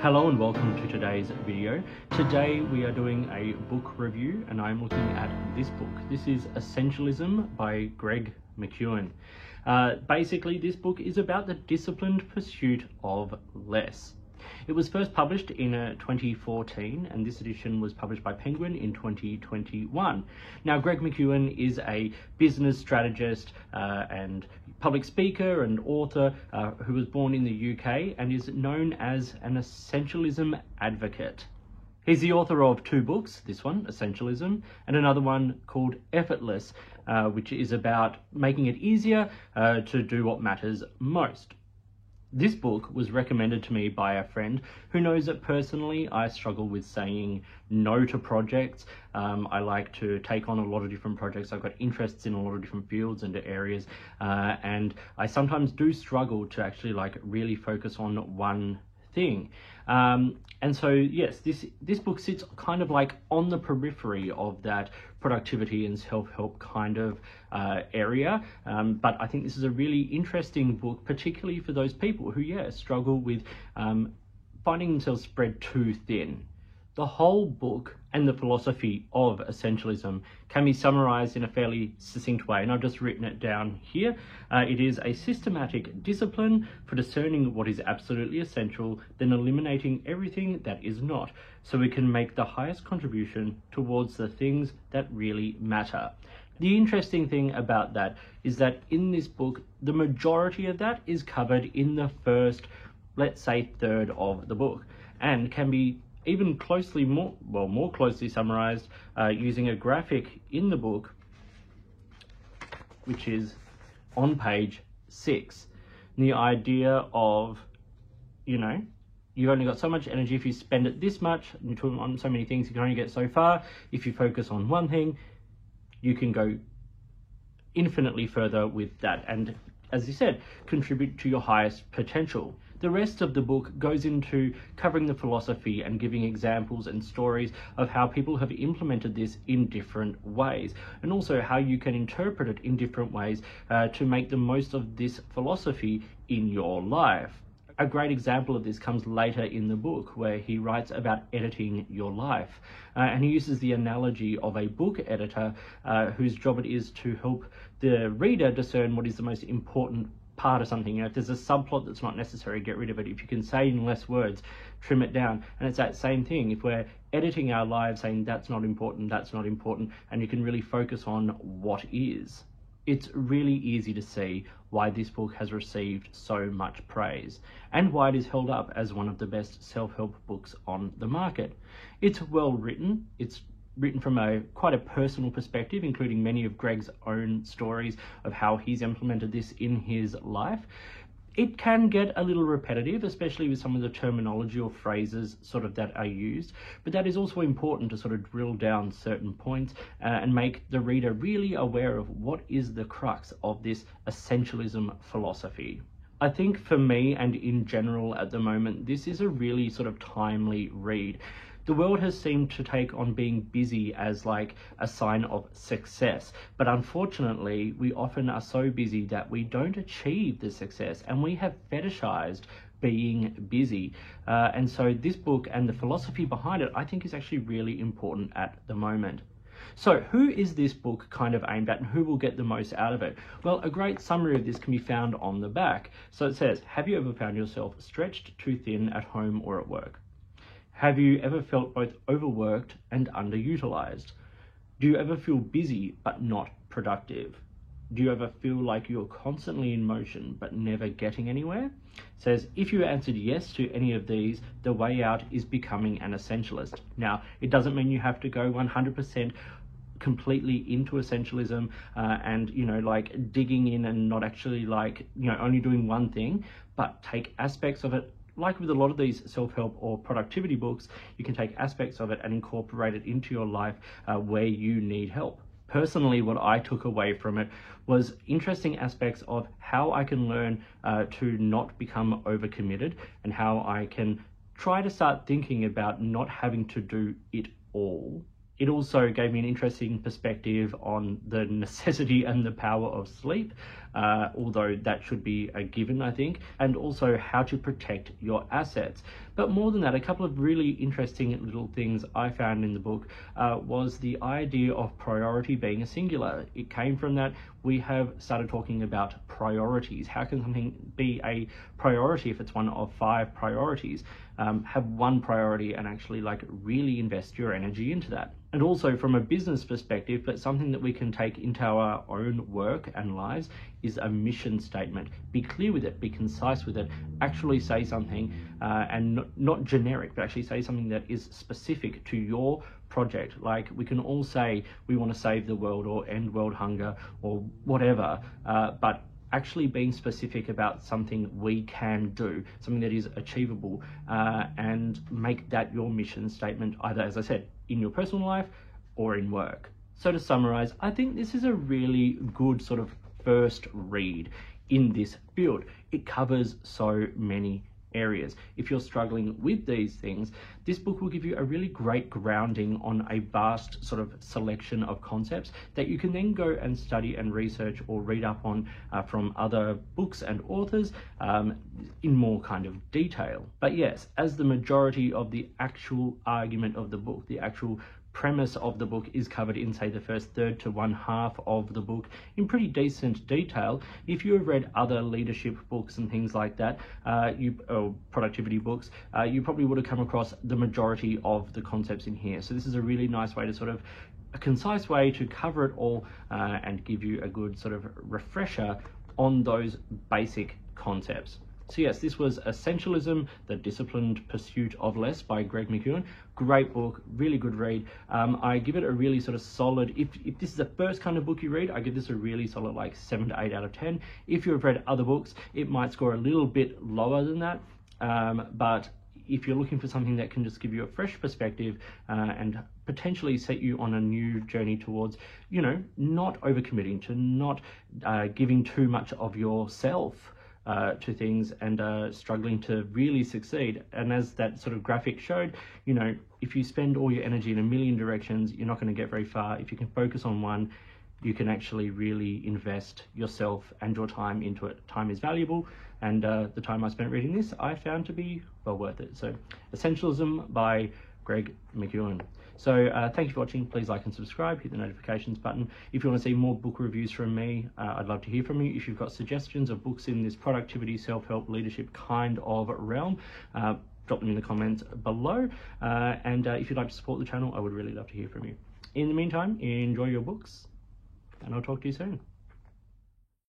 Hello and welcome to today's video. Today we are doing a book review and I'm looking at this book. This is Essentialism by Greg McKeown. Basically this book is about the disciplined pursuit of less. It was first published in 2014 and this edition was published by Penguin in 2021. Now Greg McKeown is a business strategist and public speaker and author who was born in the UK and is known as an essentialism advocate. He's the author of two books, this one, Essentialism, and another one called Effortless, which is about making it easier to do what matters most. This book was recommended to me by a friend who knows that personally I struggle with saying no to projects. I like to take on a lot of different projects. I've got interests in a lot of different fields and areas, and I sometimes do struggle to actually really focus on one thing. And so yes, this book sits kind of like on the periphery of that productivity and self-help kind of area, but I think this is a really interesting book, particularly for those people who struggle with finding themselves spread too thin. The whole book and the philosophy of essentialism can be summarized in a fairly succinct way, and I've just written it down here. It is a systematic discipline for discerning what is absolutely essential, then eliminating everything that is not, so we can make the highest contribution towards the things that really matter. The interesting thing about that is that in this book, the majority of that is covered in the first, let's say, third of the book, and can be even more closely summarized using a graphic in the book, which is on page 6. And the idea of, you've only got so much energy. If you spend it this much on so many things, you can only get so far. If you focus on one thing, you can go infinitely further with that, and as you said, contribute to your highest potential. The rest of the book goes into covering the philosophy and giving examples and stories of how people have implemented this in different ways, and also how you can interpret it in different ways to make the most of this philosophy in your life. A great example of this comes later in the book, where he writes about editing your life. And he uses the analogy of a book editor whose job it is to help the reader discern what is the most important part of something. If there's a subplot that's not necessary, get rid of it. If you can say in less words, trim it down. And it's that same thing. If we're editing our lives, saying that's not important, and you can really focus on what is. It's really easy to see why this book has received so much praise and why it is held up as one of the best self-help books on the market. It's well written. It's written from quite a personal perspective, including many of Greg's own stories of how he's implemented this in his life. It can get a little repetitive, especially with some of the terminology or phrases that are used, but that is also important to sort of drill down certain points and make the reader really aware of what is the crux of this essentialism philosophy. I think for me and in general at the moment, this is a really sort of timely read. The world has seemed to take on being busy as a sign of success, but unfortunately we often are so busy that we don't achieve the success, and we have fetishized being busy. And so this book and the philosophy behind it, I think, is actually really important at the moment. So who is this book kind of aimed at, and who will get the most out of it? Well, a great summary of this can be found on the back. So it says, have you ever found yourself stretched too thin at home or at work? Have you ever felt both overworked and underutilized? Do you ever feel busy but not productive? Do you ever feel like you're constantly in motion but never getting anywhere? It says, if you answered yes to any of these, the way out is becoming an essentialist. Now, it doesn't mean you have to go 100% completely into essentialism and digging in and not actually only doing one thing, but take aspects of it. Like with a lot of these self-help or productivity books, you can take aspects of it and incorporate it into your life where you need help. Personally, what I took away from it was interesting aspects of how I can learn to not become overcommitted, and how I can try to start thinking about not having to do it all. It also gave me an interesting perspective on the necessity and the power of sleep, although that should be a given, I think, and also how to protect your assets. But more than that, a couple of really interesting little things I found in the book was the idea of priority being a singular. It came from that we have started talking about priorities. How can something be a priority if it's one of 5 priorities? Have one priority and actually like really invest your energy into that. And also from a business perspective, but something that we can take into our own work and lives is a mission statement. Be clear with it, be concise with it, actually say something and not generic, but actually say something that is specific to your project. Like we can all say we want to save the world or end world hunger or whatever, but actually being specific about something we can do, something that is achievable, and make that your mission statement, either, as I said, in your personal life or in work. So to summarize, I think this is a really good sort of first read in this field. It covers so many areas. If you're struggling with these things, this book will give you a really great grounding on a vast sort of selection of concepts that you can then go and study and research or read up on from other books and authors in more kind of detail. But yes, as the majority of the actual argument of the book, the actual premise of the book is covered in, say, the first third to 1/2 of the book in pretty decent detail. If you have read other leadership books and things like that, or productivity books, you probably would have come across the majority of the concepts in here. So this is a really nice way to sort of, a concise way to cover it all and give you a good sort of refresher on those basic concepts. So yes, this was Essentialism, The Disciplined Pursuit of Less by Greg McKeown. Great book, really good read. I give it a really sort of solid, if this is the first kind of book you read, I give this a really solid like 7 to 8 out of 10. If you've read other books, it might score a little bit lower than that. But if you're looking for something that can just give you a fresh perspective and potentially set you on a new journey towards, you know, not overcommitting, to not giving too much of yourself to things and struggling to really succeed. And as that sort of graphic showed, you know, if you spend all your energy in a million directions, you're not going to get very far. If you can focus on one, you can actually really invest yourself and your time into it. Time is valuable, and the time I spent reading this, I found to be well worth it. So, Essentialism by Greg McKeown. So thank you for watching. Please like and subscribe, hit the notifications button. If you want to see more book reviews from me, I'd love to hear from you. If you've got suggestions of books in this productivity, self-help, leadership kind of realm, drop them in the comments below. And if you'd like to support the channel, I would really love to hear from you. In the meantime, enjoy your books, and I'll talk to you soon.